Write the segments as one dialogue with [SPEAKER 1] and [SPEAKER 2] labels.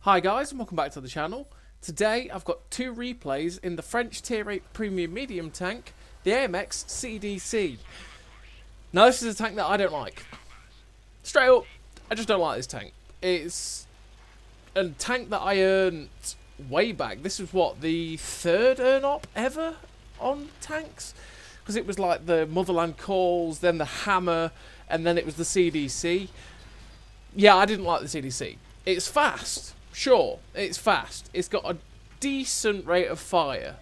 [SPEAKER 1] Hi guys and welcome back to the channel. Today I've got two replays in the French Tier 8 Premium Medium tank, the AMX CDC. Now this is a tank that I don't like. Straight up, I just don't like this tank. It's a tank that I earned way back. This was what, the third earn-up ever on tanks? Because it was like the Motherland Calls, then the Hammer, and then it was the CDC. Yeah, I didn't like the CDC. It's fast. Sure, it's fast. It's got a decent rate of fire.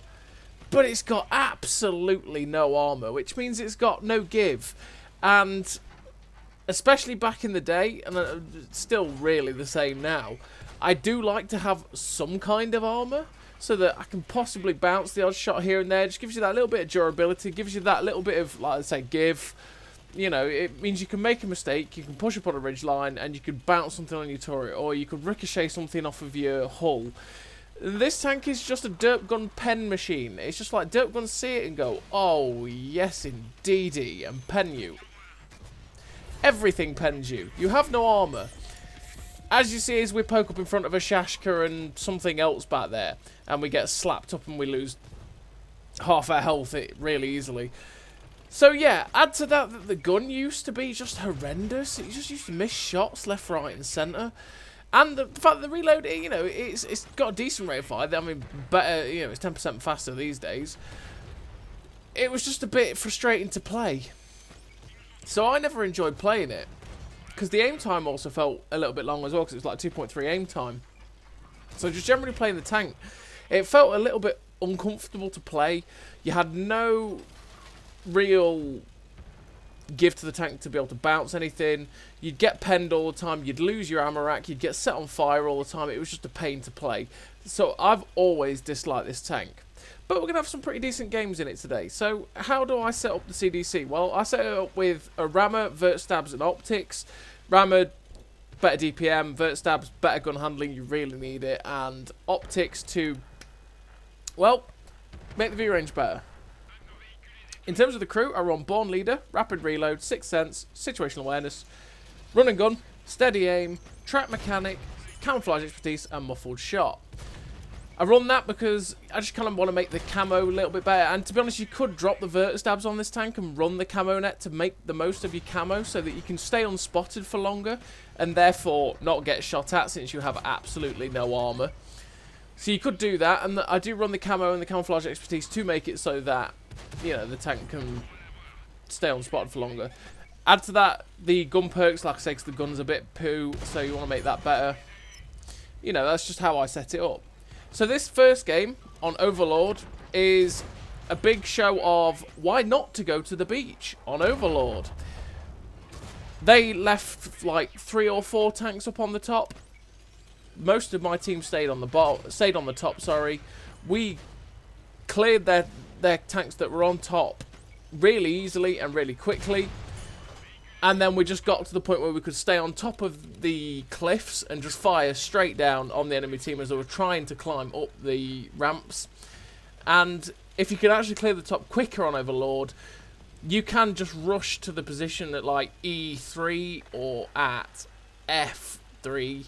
[SPEAKER 1] But it's got absolutely no armour, which means it's got no give. And especially back in the day, and it's still really the same now, I do like to have some kind of armour so that I can possibly bounce the odd shot here and there. Just gives you that little bit of durability, gives you that little bit of, like I say, give. You know, it means you can make a mistake, you can push up on a ridgeline, and you can bounce something on your turret, or you could ricochet something off of your hull. This tank is just a derp gun pen machine. It's just like derp guns see it and go, oh yes indeedy, and pen you. Everything pens you. You have no armour. As you see as we poke up in front of a Shashka and something else back there, and we get slapped up and we lose half our health really easily. So yeah, add to that the gun used to be just horrendous. It just used to miss shots left, right and centre. And the fact that the reload, you know, it's got a decent rate of fire. I mean, better, you know, it's 10% faster these days. It was just a bit frustrating to play. So I never enjoyed playing it. Because the aim time also felt a little bit long as well, because it was like 2.3 aim time. So just generally playing the tank, it felt a little bit uncomfortable to play. You had no real give to the tank to be able to bounce anything. You'd get penned all the time, you'd lose your ammo rack, you'd get set on fire all the time. It was just a pain to play. So I've always disliked this tank. But we're going to have some pretty decent games in it today. So how do I set up the CDC? Well, I set it up with a rammer, vert stabs and optics. Rammer, better DPM, vert stabs, better gun handling, you really need it. And optics to, well, make the view range better. In terms of the crew, I run Born Leader, Rapid Reload, Sixth Sense, Situational Awareness, Run and Gun, Steady Aim, Track Mechanic, Camouflage Expertise, and Muffled Shot. I run that because I just kind of want to make the camo a little bit better. And to be honest, you could drop the vert stabs on this tank and run the camo net to make the most of your camo so that you can stay unspotted for longer and therefore not get shot at since you have absolutely no armour. So you could do that, and I do run the camo and the Camouflage Expertise to make it so that, you know, the tank can stay unspotted for longer. Add to that the gun perks, like I say, because the gun's a bit poo, so you want to make that better. You know, that's just how I set it up. So this first game on Overlord is a big show of why not to go to the beach on Overlord. They left like 3 or 4 tanks up on the top. Most of my team stayed on the top, sorry. We cleared their tanks that were on top really easily and really quickly. And then we just got to the point where we could stay on top of the cliffs and just fire straight down on the enemy team as they were trying to climb up the ramps. And if you can actually clear the top quicker on Overlord, you can just rush to the position at like E3 or at F3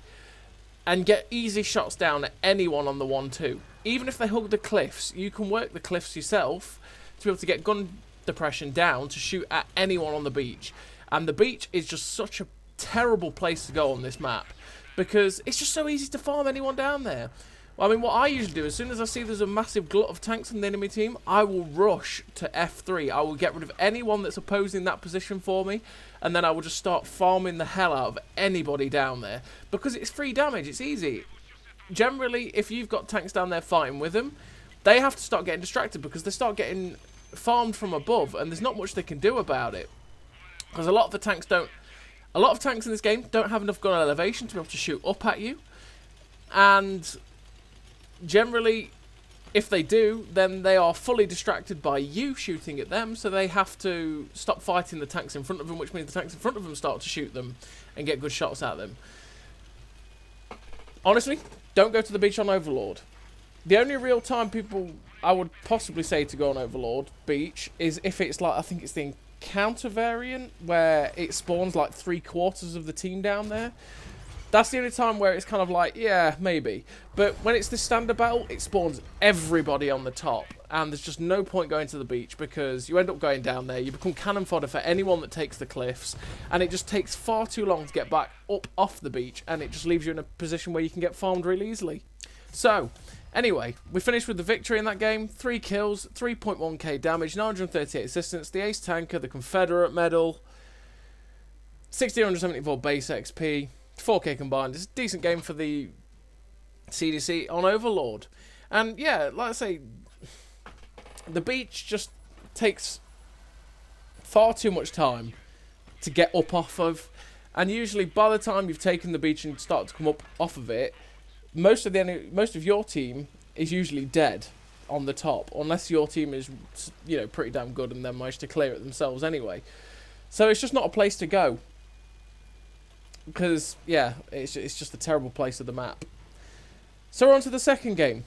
[SPEAKER 1] and get easy shots down at anyone on the 1-2. Even if they hug the cliffs, you can work the cliffs yourself to be able to get gun depression down to shoot at anyone on the beach. And the beach is just such a terrible place to go on this map because it's just so easy to farm anyone down there. Well, I mean, what I usually do, as soon as I see there's a massive glut of tanks on the enemy team, I will rush to F3. I will get rid of anyone that's opposing that position for me, and then I will just start farming the hell out of anybody down there because it's free damage, it's easy. Generally, if you've got tanks down there fighting with them, they have to start getting distracted because they start getting farmed from above, and there's not much they can do about it. Because a lot of tanks in this game don't have enough gun elevation to be able to shoot up at you. And generally, if they do, then they are fully distracted by you shooting at them, so they have to stop fighting the tanks in front of them, which means the tanks in front of them start to shoot them and get good shots at them. Honestly, don't go to the beach on Overlord. The only real time people I would possibly say to go on Overlord Beach is if it's like, I think it's the Encounter variant, where it spawns like 3/4 of the team down there. That's the only time where it's kind of like, yeah, maybe. But when it's the standard battle, it spawns everybody on the top. And there's just no point going to the beach because you end up going down there. You become cannon fodder for anyone that takes the cliffs. And it just takes far too long to get back up off the beach. And it just leaves you in a position where you can get farmed really easily. So, anyway, we finished with the victory in that game. 3 kills, 3.1k damage, 938 assistance, the ace tanker, the Confederate medal, 1674 base XP. 4k combined. It's a decent game for the CDC on Overlord. And yeah, like I say, the beach just takes far too much time to get up off of. And usually by the time you've taken the beach and start to come up off of it, most of your team is usually dead on the top. Unless your team is, you know, pretty damn good and then manage to clear it themselves anyway. So it's just not a place to go. Because, yeah, it's just a terrible place of the map. So we're on to the second game.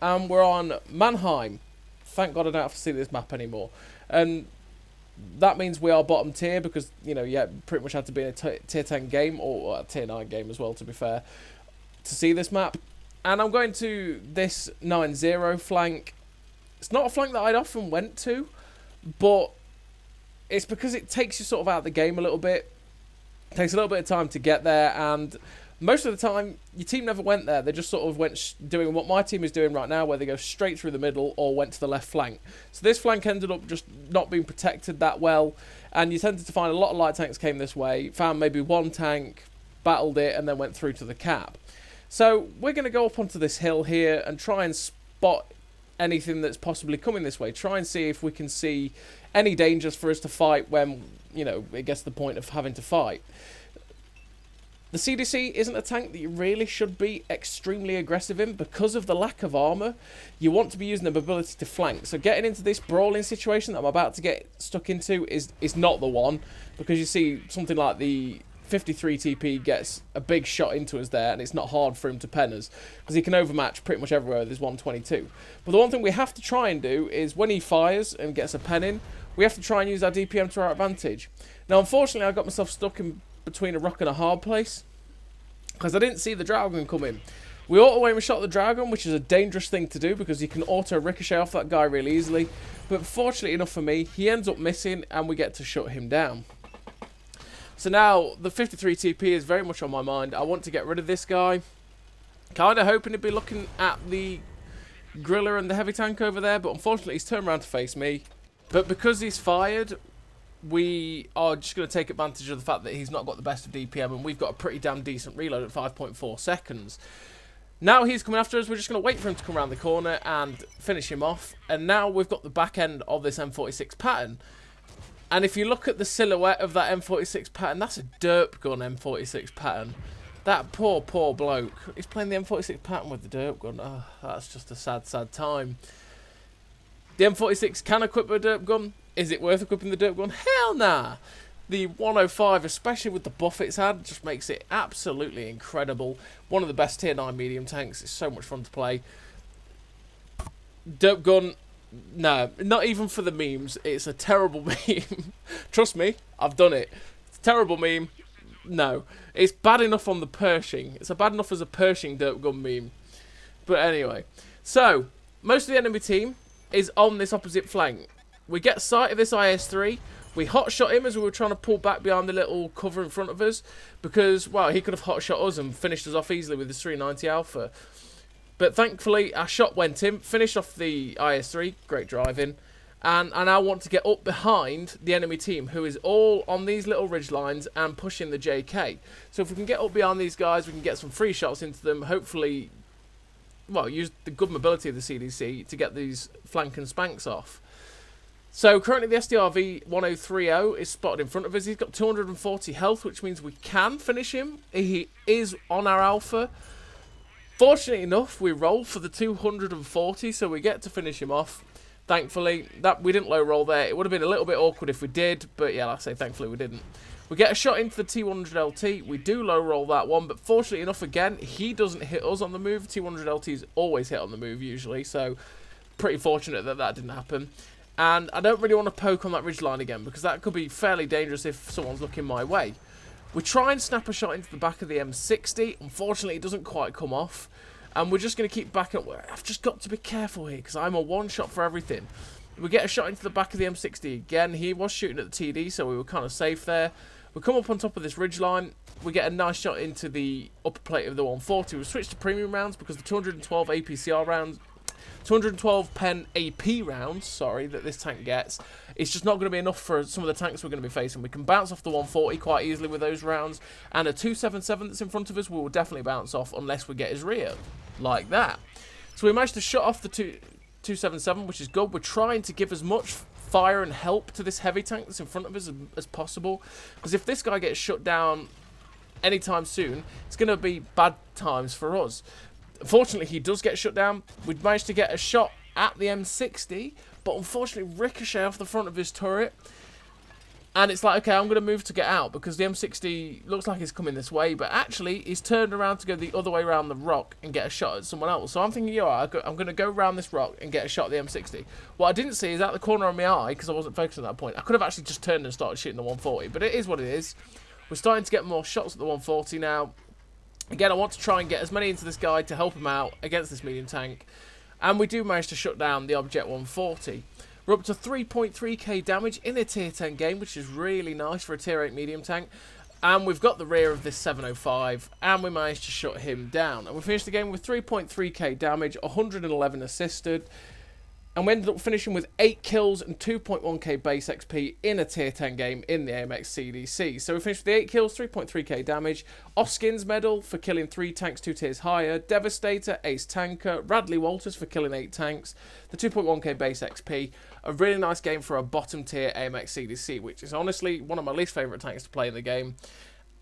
[SPEAKER 1] And we're on Mannheim. Thank God I don't have to see this map anymore. And that means we are bottom tier because, you know, yeah, pretty much had to be in a tier 10 game, or a tier 9 game as well, to be fair, to see this map. And I'm going to this 9-0 flank. It's not a flank that I'd often went to, but it's because it takes you sort of out of the game a little bit. Takes a little bit of time to get there, and most of the time your team never went there. They just sort of went doing what my team is doing right now, where they go straight through the middle or went to the left flank. So this flank ended up just not being protected that well, and you tended to find a lot of light tanks came this way, found maybe one tank, battled it, and then went through to the cap. So we're going to go up onto this hill here and try and spot anything that's possibly coming this way. Try and see if we can see any dangers for us to fight when, you know, it gets to the point of having to fight. The CDC isn't a tank that you really should be extremely aggressive in because of the lack of armour. You want to be using the mobility to flank. So getting into this brawling situation that I'm about to get stuck into is not the one, because you see something like the 53 TP gets a big shot into us there, and it's not hard for him to pen us because he can overmatch pretty much everywhere with his 122. But the one thing we have to try and do is when he fires and gets a pen in, we have to try and use our DPM to our advantage. Now, unfortunately, I got myself stuck in between a rock and a hard place because I didn't see the Dragon come in. We auto-aim and shot the Dragon, which is a dangerous thing to do because you can auto-ricochet off that guy really easily. But fortunately enough for me, he ends up missing and we get to shut him down. So now, the 53 TP is very much on my mind. I want to get rid of this guy. Kind of hoping to be looking at the Griller and the heavy tank over there, but unfortunately he's turned around to face me. But because he's fired, we are just going to take advantage of the fact that he's not got the best of DPM, and we've got a pretty damn decent reload at 5.4 seconds. Now he's coming after us, we're just going to wait for him to come around the corner and finish him off. And now we've got the back end of this M46 pattern. And if you look at the silhouette of that M46 pattern, that's a derp gun M46 pattern. That poor bloke. He's playing the M46 pattern with the derp gun. Oh, that's just a sad, sad time. The M46 can equip a derp gun. Is it worth equipping the derp gun? Hell nah. The 105, especially with the buff it's had, just makes it absolutely incredible. One of the best tier 9 medium tanks. It's so much fun to play. Derp gun, no, not even for the memes. It's a terrible meme. Trust me, I've done it. It's a terrible meme. No. It's bad enough on the Pershing. It's bad enough as a Pershing derp gun meme. But anyway. So, most of the enemy team is on this opposite flank. We get sight of this IS-3. We hotshot him as we were trying to pull back behind the little cover in front of us. Because, well, he could have hotshot us and finished us off easily with his 390 Alpha. But thankfully, our shot went in. Finished off the IS-3. Great driving. And I now want to get up behind the enemy team, who is all on these little ridge lines and pushing the JK. So if we can get up behind these guys, we can get some free shots into them. Hopefully, well, use the good mobility of the CDC to get these flank and spanks off. So currently the SDRV 1030 is spotted in front of us. He's got 240 health, which means we can finish him. He is on our Alpha. Fortunately enough, we roll for the 240, so we get to finish him off. Thankfully, that we didn't low roll there. It would have been a little bit awkward if we did, but yeah, like I say, thankfully we didn't. We get a shot into the T100LT. We do low roll that one, but fortunately enough, again, he doesn't hit us on the move. T100LTs always hit on the move usually, so pretty fortunate that that didn't happen. And I don't really want to poke on that ridgeline again because that could be fairly dangerous if someone's looking my way. We try and snap a shot into the back of the M60. Unfortunately, it doesn't quite come off. And we're just going to keep backing up. I've just got to be careful here because I'm a one-shot for everything. We get a shot into the back of the M60 again. He was shooting at the TD, so we were kind of safe there. We come up on top of this ridgeline. We get a nice shot into the upper plate of the 140. We switch to premium rounds because the 212 APCR rounds, 212 pen AP rounds, sorry, that this tank gets, it's just not going to be enough for some of the tanks we're going to be facing. We can bounce off the 140 quite easily with those rounds, and a 277 that's in front of us we will definitely bounce off unless we get his rear, like that. So we managed to shut off the 277, which is good. We're trying to give as much fire and help to this heavy tank that's in front of us as possible, because if this guy gets shut down anytime soon, it's going to be bad times for us. Unfortunately, he does get shut down. We've managed to get a shot at the M60, but unfortunately ricochet off the front of his turret. And it's like, okay, I'm going to move to get out because the M60 looks like he's coming this way, but actually he's turned around to go the other way around the rock and get a shot at someone else. So I'm thinking, I'm going to go around this rock and get a shot at the M60. What I didn't see is out the corner of my eye, because I wasn't focusing at that point, I could have actually just turned and started shooting the 140, but it is what it is. We're starting to get more shots at the 140 now. Again, I want to try and get as many into this guy to help him out against this medium tank. And we do manage to shut down the Object 140. We're up to 3.3k damage in a tier 10 game, which is really nice for a tier 8 medium tank. And we've got the rear of this 705, and we managed to shut him down. And we finished the game with 3.3k damage, 111 assisted. And we ended up finishing with 8 kills and 2.1k base XP in a tier 10 game in the AMX CDC. So we finished with the 8 kills, 3.3k damage, Off-Skins medal for killing 3 tanks 2 tiers higher, Devastator, Ace Tanker, Radley Walters for killing 8 tanks, the 2.1k base XP. A really nice game for a bottom tier AMX CDC, which is honestly one of my least favourite tanks to play in the game.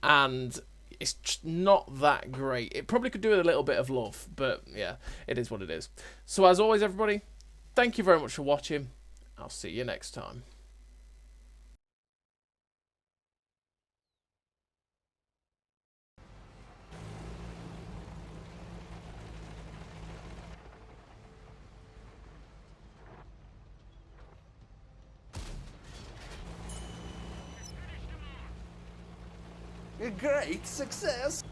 [SPEAKER 1] And it's just not that great. It probably could do with a little bit of love, but yeah, it is what it is. So as always, everybody, thank you very much for watching. I'll see you next time.
[SPEAKER 2] A great success!